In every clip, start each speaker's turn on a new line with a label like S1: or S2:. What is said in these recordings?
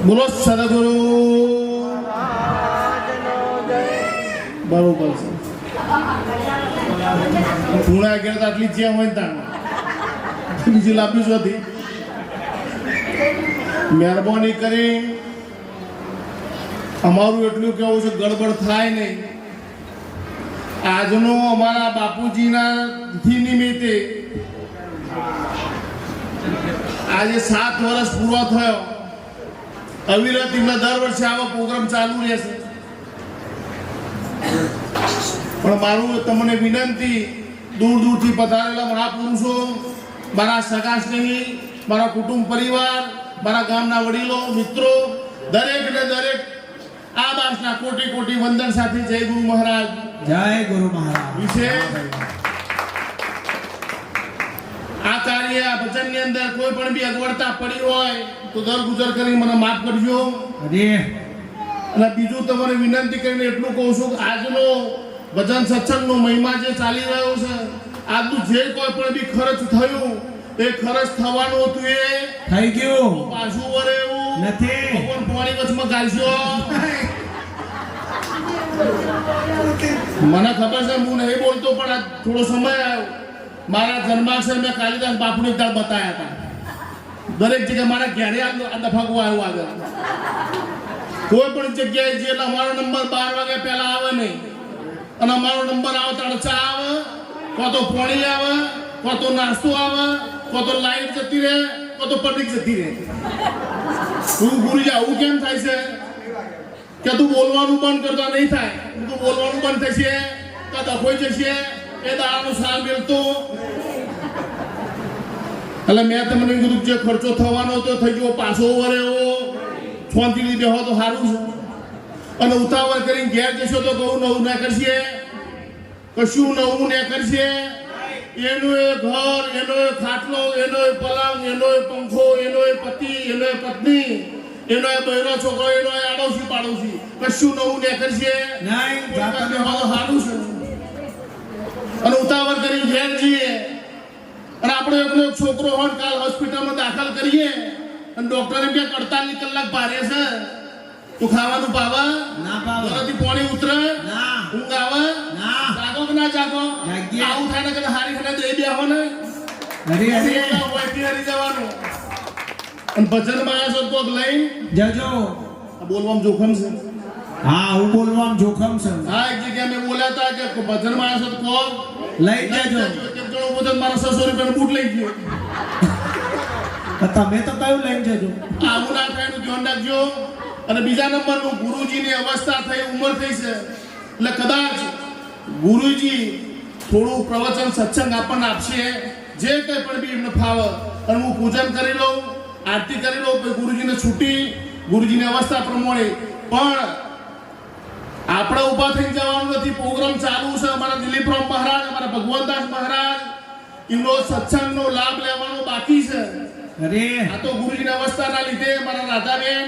S1: બોલો સદગુરુ બરોબર છે. પૂણા અગિયાર તો આટલી જ્યાં હોય ત્યાં બીજી લાંબી જ હતી. મહેરબાની કરી અમારું એટલું કેવું છે ગડબડ થાય નહીં. આજનો અમારા બાપુજીના તિથિ નિમિત્તે આજે 7 વર્ષ પૂરો થયો. અવિરત એમના દર વર્ષે આવો પ્રોગ્રામ ચાલુ રહેશે. પણ મારું તમને વિનંતી, દૂર દૂરથી પધારેલા મહાપુરુષો, મારા સગા સ્નેહી, મારા કુટુંબ પરિવાર, મારા ગામના વડીલો, મિત્રો, દરેક ને દરેક આ દાસના કોટી કોટી વંદન સાથે જય ગુરુ મહારાજ.
S2: જય ગુરુ મહારાજ.
S1: વિશેષ આ કાર્ય આ ભજનની અંદર કોઈ પણ બી અગવડતા પડી હોય તો દર ગુજર કરી મને માફ કરજો.
S2: અરે
S1: અને બીજું તમારે વિનંતી કરીને એટલું કહું છું કે આજનો ભજન સત્સંગનો મહિમા જે ચાલી રહ્યો છે, આજનું જે કોઈ પણ બી ખર્ચ થયું એ ખર્ચ થવાનું હતું એ
S2: થઈ ગયું.
S1: પાછું વરે એવું
S2: નથી.
S1: પણ પાણી વચમાં ગાલશો. મને ખબર છે હું નહીં બોલતો, પણ આ થોડો સમય આવ્યો. મારા જન્માક્ષર મેં કાલિદાસ બાપુને એક દાડ બતાવ્યા હતા. દરેક જગ્યાએ મારા ઘેરે આ દફાકો આવ્યો આગળ. કોઈ પણ જગ્યાએ જે અમારો નંબર 12 વાગે પહેલા આવે નહીં, અને અમારો નંબર આવે ત્યારે ચા આવે, કાં તો પાણી આવે, કાં તો નાસ્તો આવે, કાં તો લાઈટ જતી રહે, કાં તો પબ્લિક જતી રહે. તું ગુરુજી આવું કેમ થાય છે કે તું બોલવાનું બંધ કરતા નહીં થાય, તું બોલવાનું બંધ થશે તો દફોઈ જશે એ દાડાનો સાલ મેળતો. એટલે મેં તમને કીધું જે ખર્ચો થવાનો હતો થઈ ગયો, પાછો વરે એવો શાંતિથી બેહો તો સારું છે. અને ઉતાવળ કરીને ઘેર જશો તો કહું નવું ના કરશે, કશું નવું ના કરશે. એનું એ ઘર, એનો એ ખાટલો, એનો એ પલંગ, એનો એ પંખો, એનો એ પતિ, એનો એ પત્ની, એનો એ બહેરો છોકરો, એનો એ આડોશી પાડોશી, કશું નવું ના કરશે.
S2: નહીં જાતા
S1: બેહો તો સારું છે. અને ઉતાવળ કરીને ઘેર જઈએ અને આપણો એકનો એક છોકરો હોય કાલ હોસ્પિટલમાં દાખલ કરીએ અને ડોક્ટર એમ કે 48 કલાક ભારે છે, તો ખાવાનું પાવે
S2: ના પાવે.
S1: ઘરેથી પાણી ઉતરે
S2: ના.
S1: ઊંઘ આવે
S2: ના.
S1: જાગો કે ના જાગો?
S2: જાગીએ.
S1: આવું થાય ને કે હારી ખાને દઈ બેહો ને
S2: હરી હરી
S1: વહીથી હરી જવાનું. અને ભજનમાં આવ્યા છો તો કોક લઈને
S2: જજો.
S1: આ બોલવામાં જોખમ છે.
S2: હા, હું બોલવામાં જોખમ છે.
S1: હા, એક જગ્યાએ મેં બોલ્યા હતા કે ભજનમાં આવ્યા છો તો કોક
S2: લઈ જજો.
S1: એક જણો બોલે મારા 600 રૂપિયાનું બૂટ લઈ ગયો.
S2: તમે તો કયું લઈને જજો.
S1: આવું ના થાય એનું ધ્યાન રાખજો. અને બીજા નંબરનું ગુરુજીની અવસ્થા થઈ, ઉંમર થઈ છે, એટલે કદાચ ગુરુજી થોડું પ્રવચન સત્સંગ આપણને આપશે, જે કંઈ પણ બી એમને ફાવે. અને હું પૂજન કરી લઉં, આરતી કરી લઉં, પછી ગુરુજીને છૂટી ગુરુજીની અવસ્થા પ્રમાણે. પણ આપણે ઊભા થઈને જવાનું નથી, પ્રોગ્રામ ચાલુ છે. અમારા દિલીપરામ મહારાજ, અમારા ભગવાનદાસ મહારાજ, એમનો સત્સંગનો લાભ લેવાનો બાકી છે.
S2: અરે
S1: આ તો ગુરુજીની અવસ્થાના લીધે મારા રાધાબેન,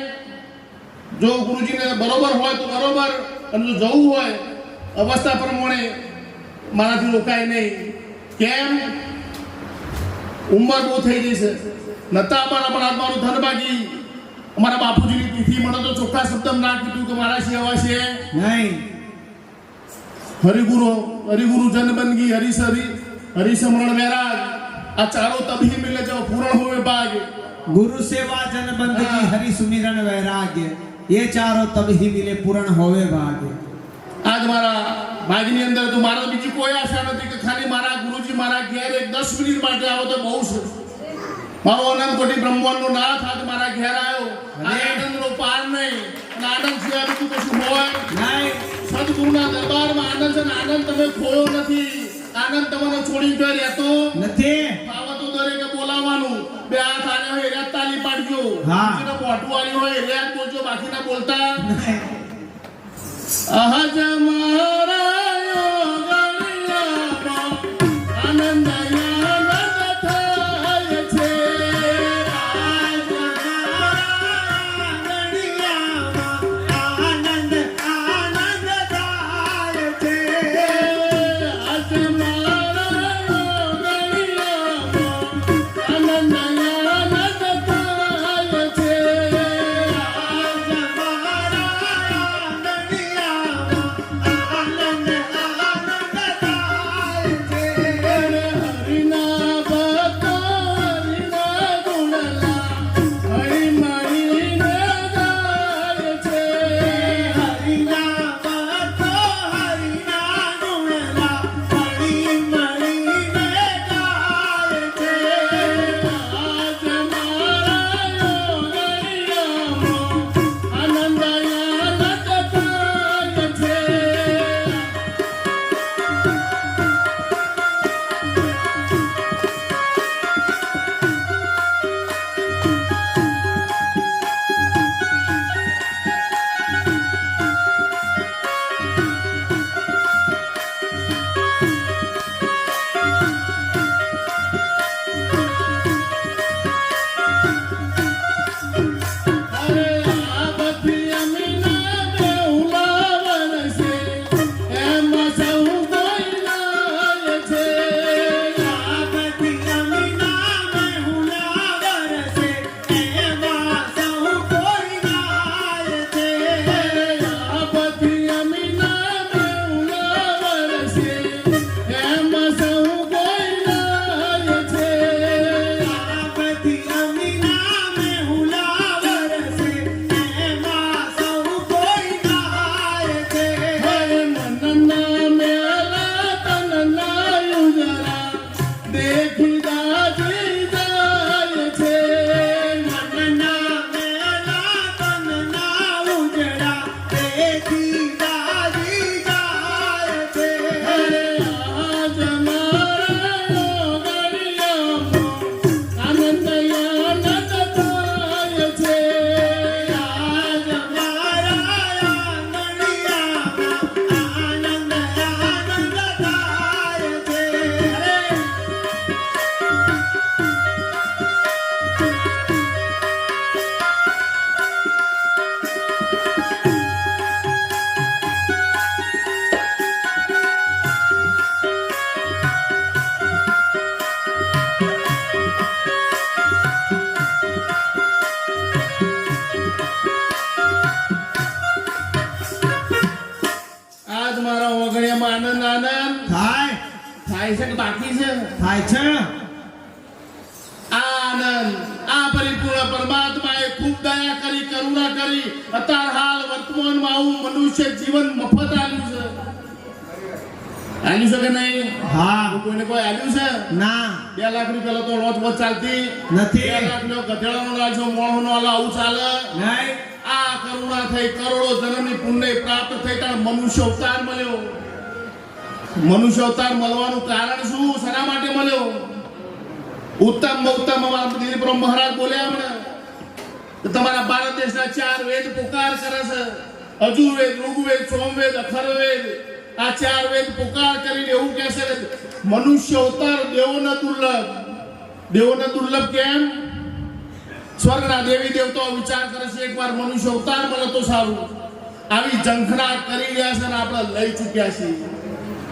S1: જો ગુરુજીને બરોબર હોય તો બરોબર, અને જો જવું હોય અવસ્થા પ્રમાણે મારાથી રોકાય નહીં. કેમ? ઉંમર બહુ થઈ ગઈ છે. નતા પણ મારું ધનભાગી અમારા બાપુજીની તિથિ મને તો ચોખ્ખા શબ્દ ના કીધું કે મારા સેવા છે
S2: નહીં.
S1: હરિગુરુ જનબંદગી હરિસમરણ વૈરાગ, આ ચારો તબહી મિલે જો પૂરણ હોવે ભાગ.
S2: गुरु सेवा जन बंदगी हरि सुमिरन वैराग्य ये चारों तब ही मिले पूर्ण होवे भाग्य.
S1: આજ મારા ભાગની અંદર તો મારા બીજી કોઈ આશા નથી કે ખાલી મારા ગુરુજી મારા ઘેર એક 10 મિનિટ માટે આવો તો બહુ છે. મારો અનંત કોટી બ્રહ્માંડનો નાથ આજ મારા ઘેર આવ્યો. આ આનંદનો પાર નહીં, અને આનંદ સિવાય બીજું કશું હોય
S2: नहीं.
S1: સદગુરુના દરબારમાં આનંદ છે, અને આનંદ તમે ખોયો નથી. આનંદ તમને છોડી ગયો રહેતો
S2: નથી.
S1: આવા તો દરેકે બોલાવાનું. બે હાથ આને હોય એરિયા તાલી પાડજો.
S2: હા.
S1: જેને મોઢું આલ્યું હોય એરિયા બોલજો, બાકી ના બોલતા.
S2: नहीं.
S1: અહજ મારા યોગણિયામાં આનંદ આનંદ થાય છે.
S2: आज हमारा गणियामा आनंद आनंद दाय छे.
S1: અહજ મારા યોગણિયામાં આનંદ આનંદ થાય છે. થાય છે કે બાકી છે?
S2: થાય છે.
S1: આનંદ આ પરિપૂર્ણ પરમાત્માએ ખૂબ દયા કરી, કરુણા કરી. અત્યાર હાલ વર્તમાનમાં આવું મનુષ્ય જીવન મફત આલ્યું છે. આલ્યું છે કે નહીં?
S2: હા.
S1: કોઈને કોઈ આલ્યું છે?
S2: ના
S1: 2 લાખ રૂપિયા તો રોજ રોજ ચાલતી
S2: નથી.
S1: 2 લાખ નો ગધેડાનો લાલચો મોણોનો આલો આવું ચાલે?
S2: નહીં.
S1: આ કરુણા થઈ, કરોડો જન્મની પુણ્ય પ્રાપ્ત થઈ, ત્યાં મનુષ્ય અવતાર મળ્યો. મનુષ્ય અવતાર મળવાનું કારણ શું? શના માટે મળ્યો? ઉત્તમ અમારા દિલીપ મહારાજ બોલ્યા હમણાં કે તમારા ભારત દેશના 4 વેદ પુકાર કરે છે. અજુર્વેદ, ઋગ્વેદ, સોમવેદ, અથર્વવેદ, આ 4 વેદ પુકાર કરીને એવું કહે છે કે મનુષ્ય અવતાર દેવોને દુર્લભ. દેવોને દુર્લભ કેમ? સ્વર્ગના દેવી દેવતાઓ વિચાર કરે છે એકવાર મનુષ્ય અવતાર મળે તો સારું. આવી ઝંખના કરી રહ્યા છે અને આપણે લઈ ચૂક્યા છીએ.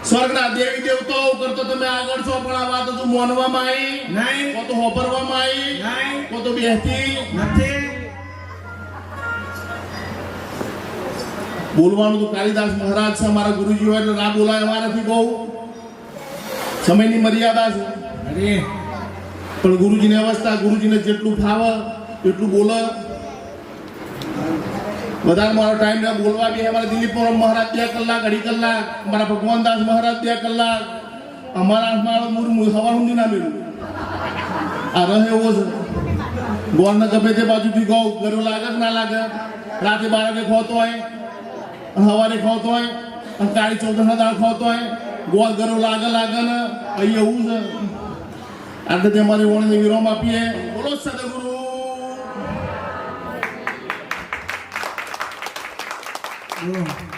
S1: સ્વર્ગના દેવી દેવતાઓ કરતો તમે આગળ છો, પણ આ વાત તો માનવામાં આવી
S2: નહીં.
S1: કો તો હોપરવામાં આવી
S2: નહીં.
S1: કો તો બેહતી
S2: નથી.
S1: બોલવાનું તો કાલિદાસ મહારાજ છે અમારા ગુરુજી હોય એટલે ના બોલાય અમારાથી બહુ સમયની મર્યાદા છે.
S2: અરે
S1: પણ ગુરુજીની અવસ્થા, ગુરુજીને જેટલું ફાવે એટલું બોલે. વધારે મારો ટાઈમ ને બોલવા બી અમારા દિલીપ મહારાજ 2 કલાક, 2.5 કલાક, અમારા ભગવાનદાસ મહારાજ 2 કલાક, અમારા હવા સુધી ના મેળવું. આ રહે એવો છે. ગોળને ગમે તે બાજુથી ગૌ ગરો લાગે કે ના લાગે, રાતે 12 વાગે ખોતો હોય, સવારે ખોતો હોય, અને કાળી ચૌદસના દાળ ખોતો હોય, ગોળ ગરો લાગે ને અહીં એવું છે. આટલે અમારી ઓળને વિરામ આપીએ. બોલો સદગુરુ.
S2: બોલો.